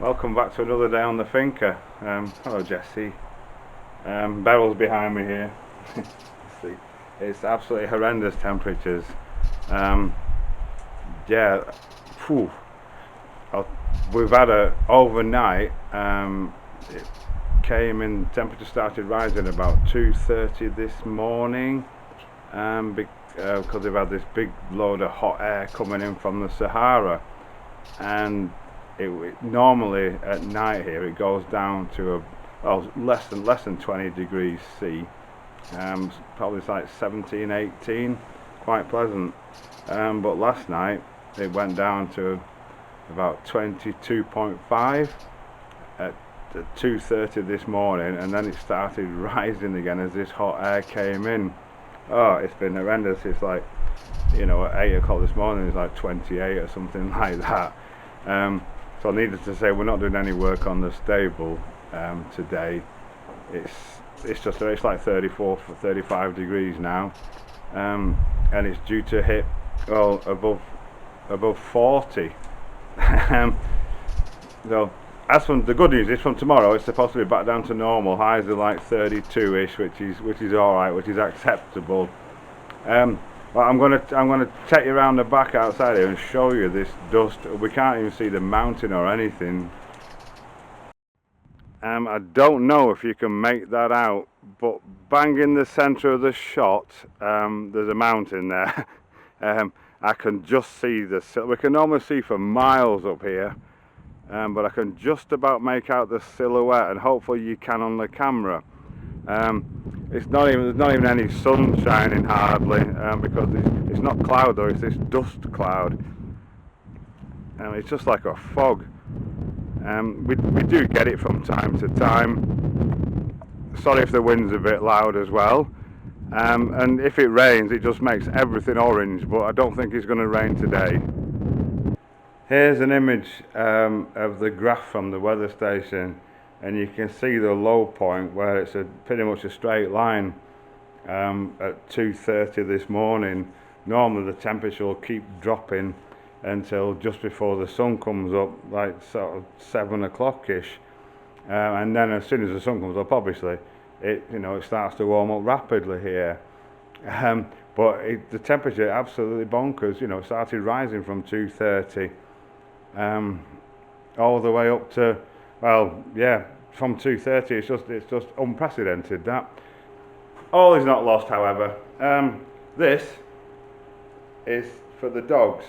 Welcome back to another day on the Finca. Hello Jesse. Beryl's behind me here. See, it's absolutely horrendous temperatures. Um, yeah, phew. I'll- we've had a overnight. It came in. Temperature started rising about 2:30 this morning. Because they've had this big load of hot air coming in from the Sahara, and normally at night here it goes down to less than 20 degrees C. Probably it's like 17, 18, quite pleasant. But last night it went down to about 22.5 at 2:30 this morning, and then it started rising again as this hot air came in. Oh, it's been horrendous. It's like, at 8 o'clock this morning it's like 28 or something like that. So needless to say, we're not doing any work on the stable today. It's like 34 for 35 degrees now, and it's due to hit above 40. So as from the good news is from tomorrow, it's supposed to be back down to normal. Highs are like 32ish, which is all right, which is acceptable. Well, I'm gonna take you around the back outside here and show you this dust. We can't even see the mountain or anything. I don't know if you can make that out, but bang in the centre of the shot, there's a mountain there. I can just see we can almost see for miles up here, but I can just about make out the silhouette, and hopefully you can on the camera. There's not even any sun shining hardly, because it's not cloud though, it's this dust cloud. It's just like a fog. We do get it from time to time. Sorry if the wind's a bit loud as well. And if it rains, it just makes everything orange, but I don't think it's going to rain today. Here's an image of the graph from the weather station, and you can see the low point where it's pretty much a straight line at 2:30 this morning. Normally the temperature will keep dropping until just before the sun comes up, like sort of 7 o'clock ish, and then as soon as the sun comes up, obviously it starts to warm up rapidly here. The temperature absolutely bonkers. It started rising from 2:30 all the way up to, well, yeah, from 2:30. It's just unprecedented. That all is not lost, however. This is for the dogs.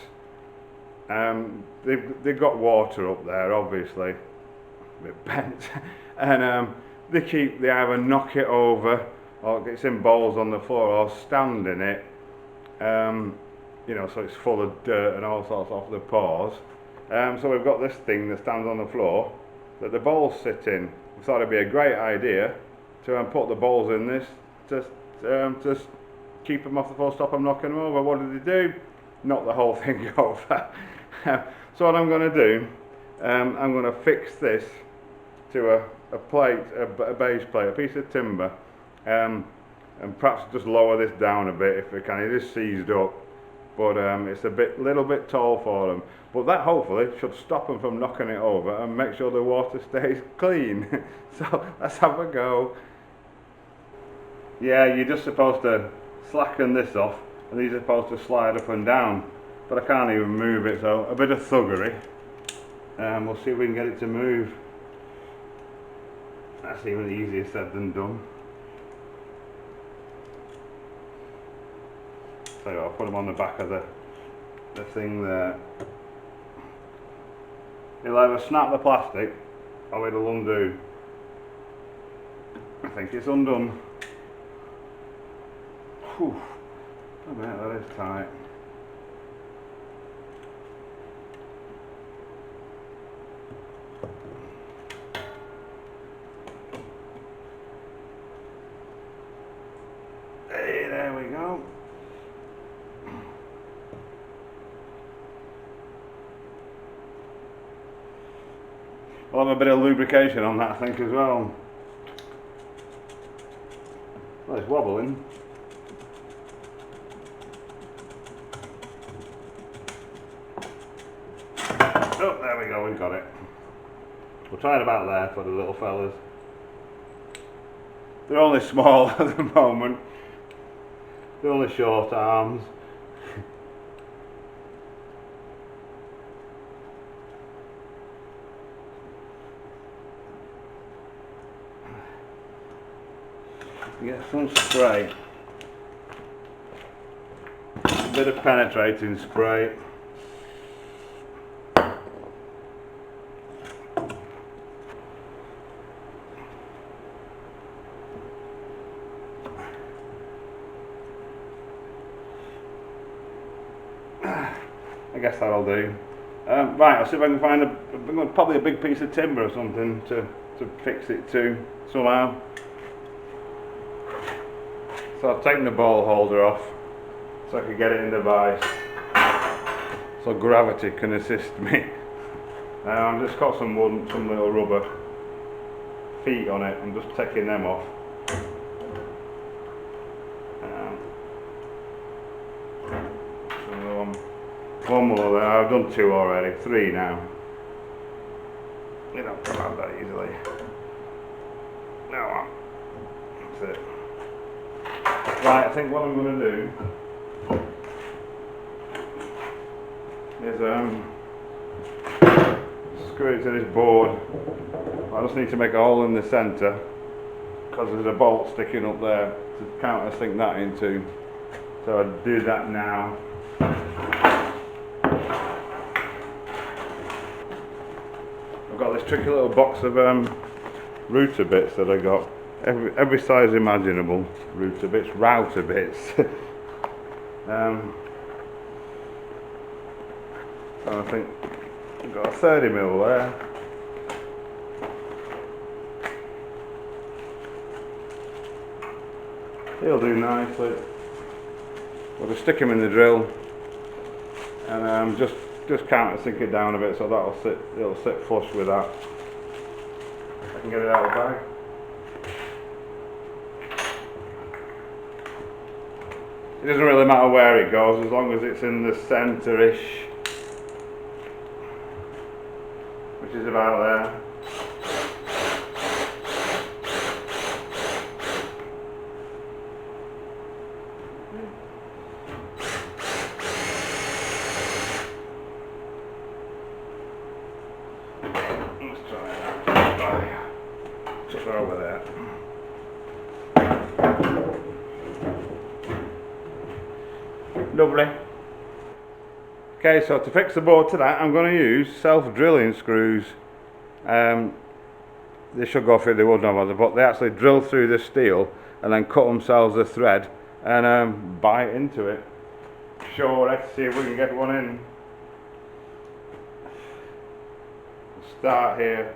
They've got water up there, obviously, a bit bent, and they either knock it over, or it's in bowls on the floor, or stand in it. So it's full of dirt and all sorts off the paws. So we've got this thing that stands on the floor that the bowls sit in. We thought it'd be a great idea to put the bowls in this to keep them off the floor, stop them knocking them over. What did they do? Knock the whole thing over. So what I'm going to do, I'm going to fix this to a plate, a base plate, a piece of timber, and perhaps just lower this down a bit if we can. It is seized up, but it's little bit tall for them. But that hopefully should stop them from knocking it over and make sure the water stays clean. So let's have a go. Yeah, you're just supposed to slacken this off, and these are supposed to slide up and down, but I can't even move it, so a bit of thuggery. We'll see if we can get it to move. That's even easier said than done. So I'll put them on the back of the thing there. It'll either snap the plastic or it'll undo. I think it's undone. Whew. I bet that is tight. Hey, there we go. We'll have a bit of lubrication on that, I think, as well. Well, it's wobbling. Oh, there we go, we've got it. We'll try it about there for the little fellas. They're only small at the moment. They're only short arms. Get some spray. A bit of penetrating spray. I guess that'll do. Right, I'll see if I can find probably a big piece of timber or something to fix it to somehow. So I've taken the ball holder off so I can get it in the vise, so gravity can assist me. I've just got some wood, some little rubber feet on it. I'm just taking them off. One more there. I've done two already, three now. You don't come out that easily. No, that's it. Right, I think what I'm going to do is screw it to this board. I just need to make a hole in the centre because there's a bolt sticking up there to countersink that into. So I'll do that now. I've got this tricky little box of router bits that I got. Every size imaginable. Router bits, router bits. So I think I've got a 30mm there. He'll do nicely. We'll just stick him in the drill and just countersink it down a bit so it'll sit flush with that. I can get it out of the bag. It doesn't really matter where it goes as long as it's in the centre-ish, which is about there. Let's try that. Just over there. Lovely. Okay, so to fix the board to that, I'm going to use self-drilling screws. They should go through the wood no matter, but they actually drill through the steel and then cut themselves a thread and bite into it. Sure, let's see if we can get one in. Start here.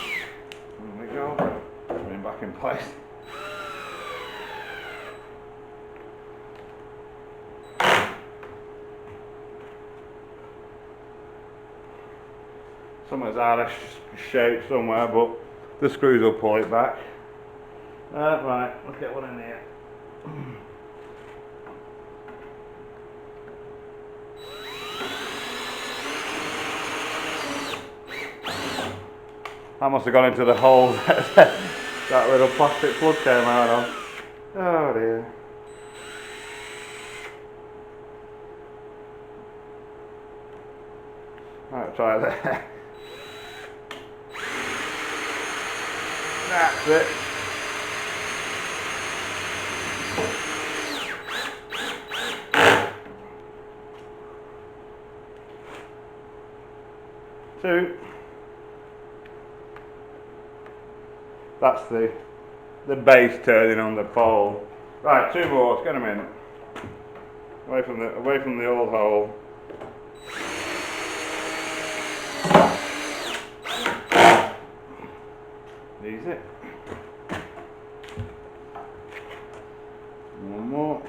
There we go. Bring it back in place. Something's out of shape somewhere, but the screws will pull it back. Right, let's get one in here. That must have gone into the hole that little plastic plug came out of. Oh dear. Right, try that. That's it. Two. That's the base turning on the pole. Right, two more. Let's get them in. Away from the old hole. Easy. One more.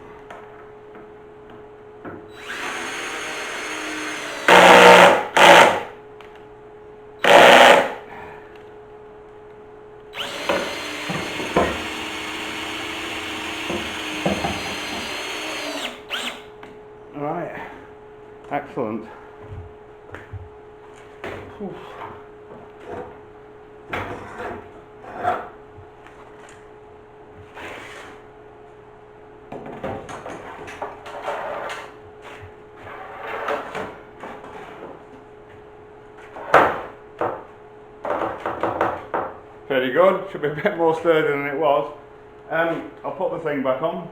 Right, excellent. Oof. Pretty good, should be a bit more sturdy than it was. I'll put the thing back on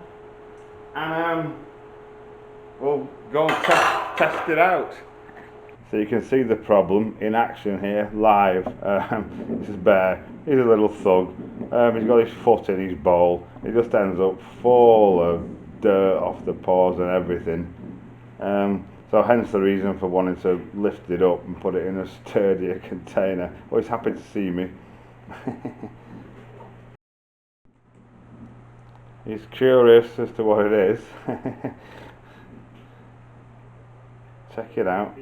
and we'll go and test it out. So you can see the problem in action here, live. This is Bear, he's a little thug. He's got his foot in his bowl. He just ends up full of dirt off the paws and everything. So hence the reason for wanting to lift it up and put it in a sturdier container. Well, he's happy to see me. He's curious as to what it is. Check it out.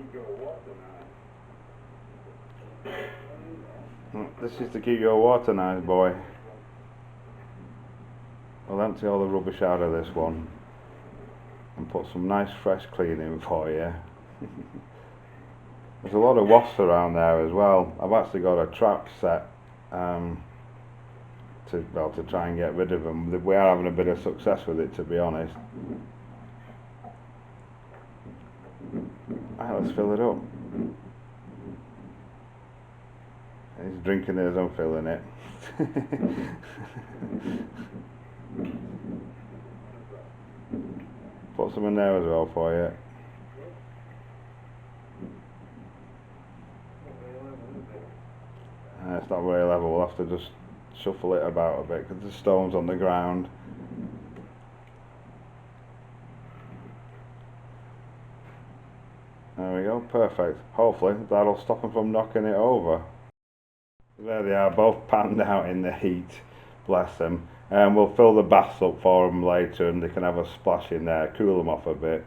This is to keep your water nice, boy. We'll empty all the rubbish out of this one and put some nice fresh clean in for you. There's a lot of wasps around there as well. I've actually got a trap set to try and get rid of them. We are having a bit of success with it, to be honest. Right, let's fill it up. He's drinking it as I'm filling it. Put some in there as well for you. It's not very level, we'll have to just shuffle it about a bit because the stone's on the ground. There we go, perfect. Hopefully that'll stop them from knocking it over. There they are, both panned out in the heat, bless them. We'll fill the baths up for them later and they can have a splash in there, cool them off a bit.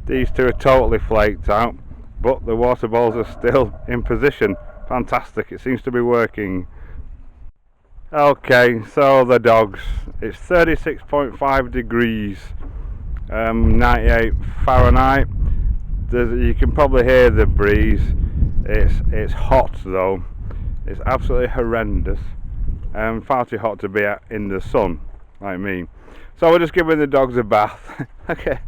These two are totally flaked out, but the water balls are still in position. Fantastic, it seems to be working. Okay, so the dogs, it's 36.5 degrees, 98 Fahrenheit. You can probably hear the breeze. It's hot though, it's absolutely horrendous, far too hot to be in the sun like me. So we're just giving the dogs a bath. Okay,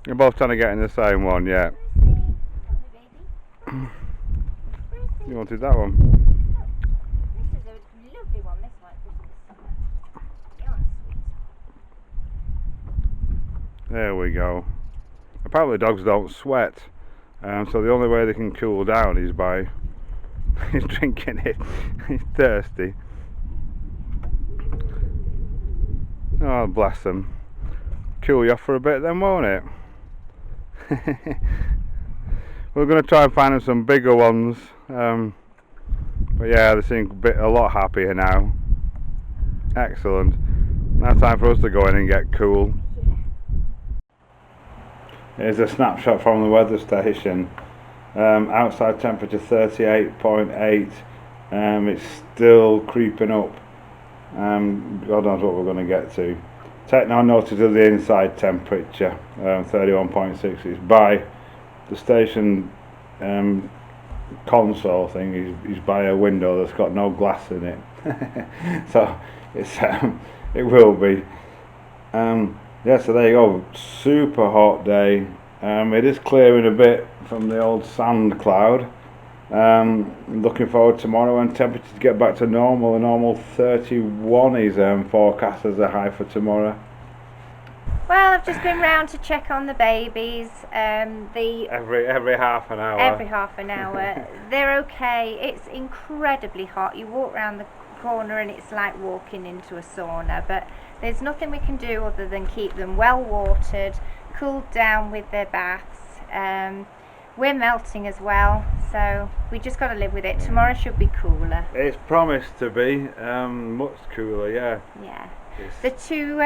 you're both trying to get in the same one, yeah. You wanted that one? This is a lovely one, this one. You're sweet. There we go. Apparently dogs don't sweat, so the only way they can cool down is by drinking it. He's thirsty. Oh, bless them. Cool you off for a bit then, won't it? We're going to try and find them some bigger ones, but yeah, they seem a lot happier now. Excellent. Now time for us to go in and get cool. Here's a snapshot from the weather station. Outside temperature 38.8. It's still creeping up. God knows what we're going to get to. Take no notice of the inside temperature, 31.6. It's by the station console thing. Is by a window that's got no glass in it. So it's it will be. Yeah, so there you go. Super hot day. It is clearing a bit from the old sand cloud. Looking forward tomorrow when temperatures get back to normal. A normal 31 is forecast as a high for tomorrow. Well, I've just been round to check on the babies. Every half an hour. Every half an hour. They're okay. It's incredibly hot. You walk round the corner and it's like walking into a sauna, but there's nothing we can do other than keep them well watered, cooled down with their baths. We're melting as well, so we just got to live with it. Tomorrow should be cooler. It's promised to be much cooler, yeah. Yeah. The two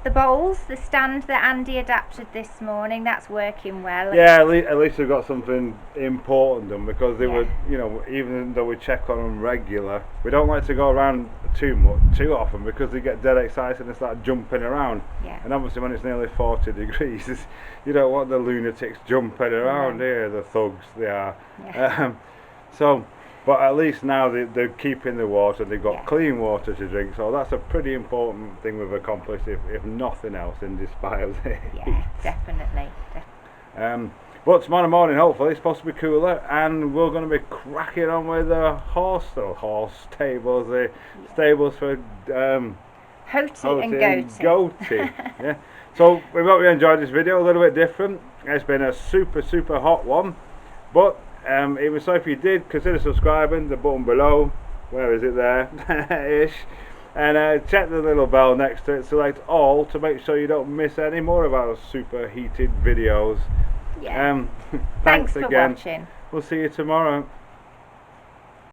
the bowls, the stand that Andy adapted this morning, that's working well. Yeah, at least we've got something important done, because they Yeah. were, you know, even though we check on them regular, we don't like to go around too often, because they get dead excited and start jumping around. Yeah. And obviously when it's nearly 40 degrees, you don't want the lunatics jumping around No. here, the thugs they are. Yeah. So, but at least now they're keeping the water, they've got Yeah. clean water to drink, so that's a pretty important thing we've accomplished, if nothing else, in despite of the Yeah, heat. definitely. But tomorrow morning, hopefully, it's supposed to be cooler, and we're going to be cracking on with the horse stables, the stables for Hoti and Hoti goatee. Yeah. So we hope you enjoyed this video, a little bit different. It's been a super hot one, but even so, if you did, consider subscribing. The button below, where is it, there ish, and check the little bell next to it, select all, to make sure you don't miss any more of our super heated videos. Yeah. Thanks for again. watching. We'll see you tomorrow.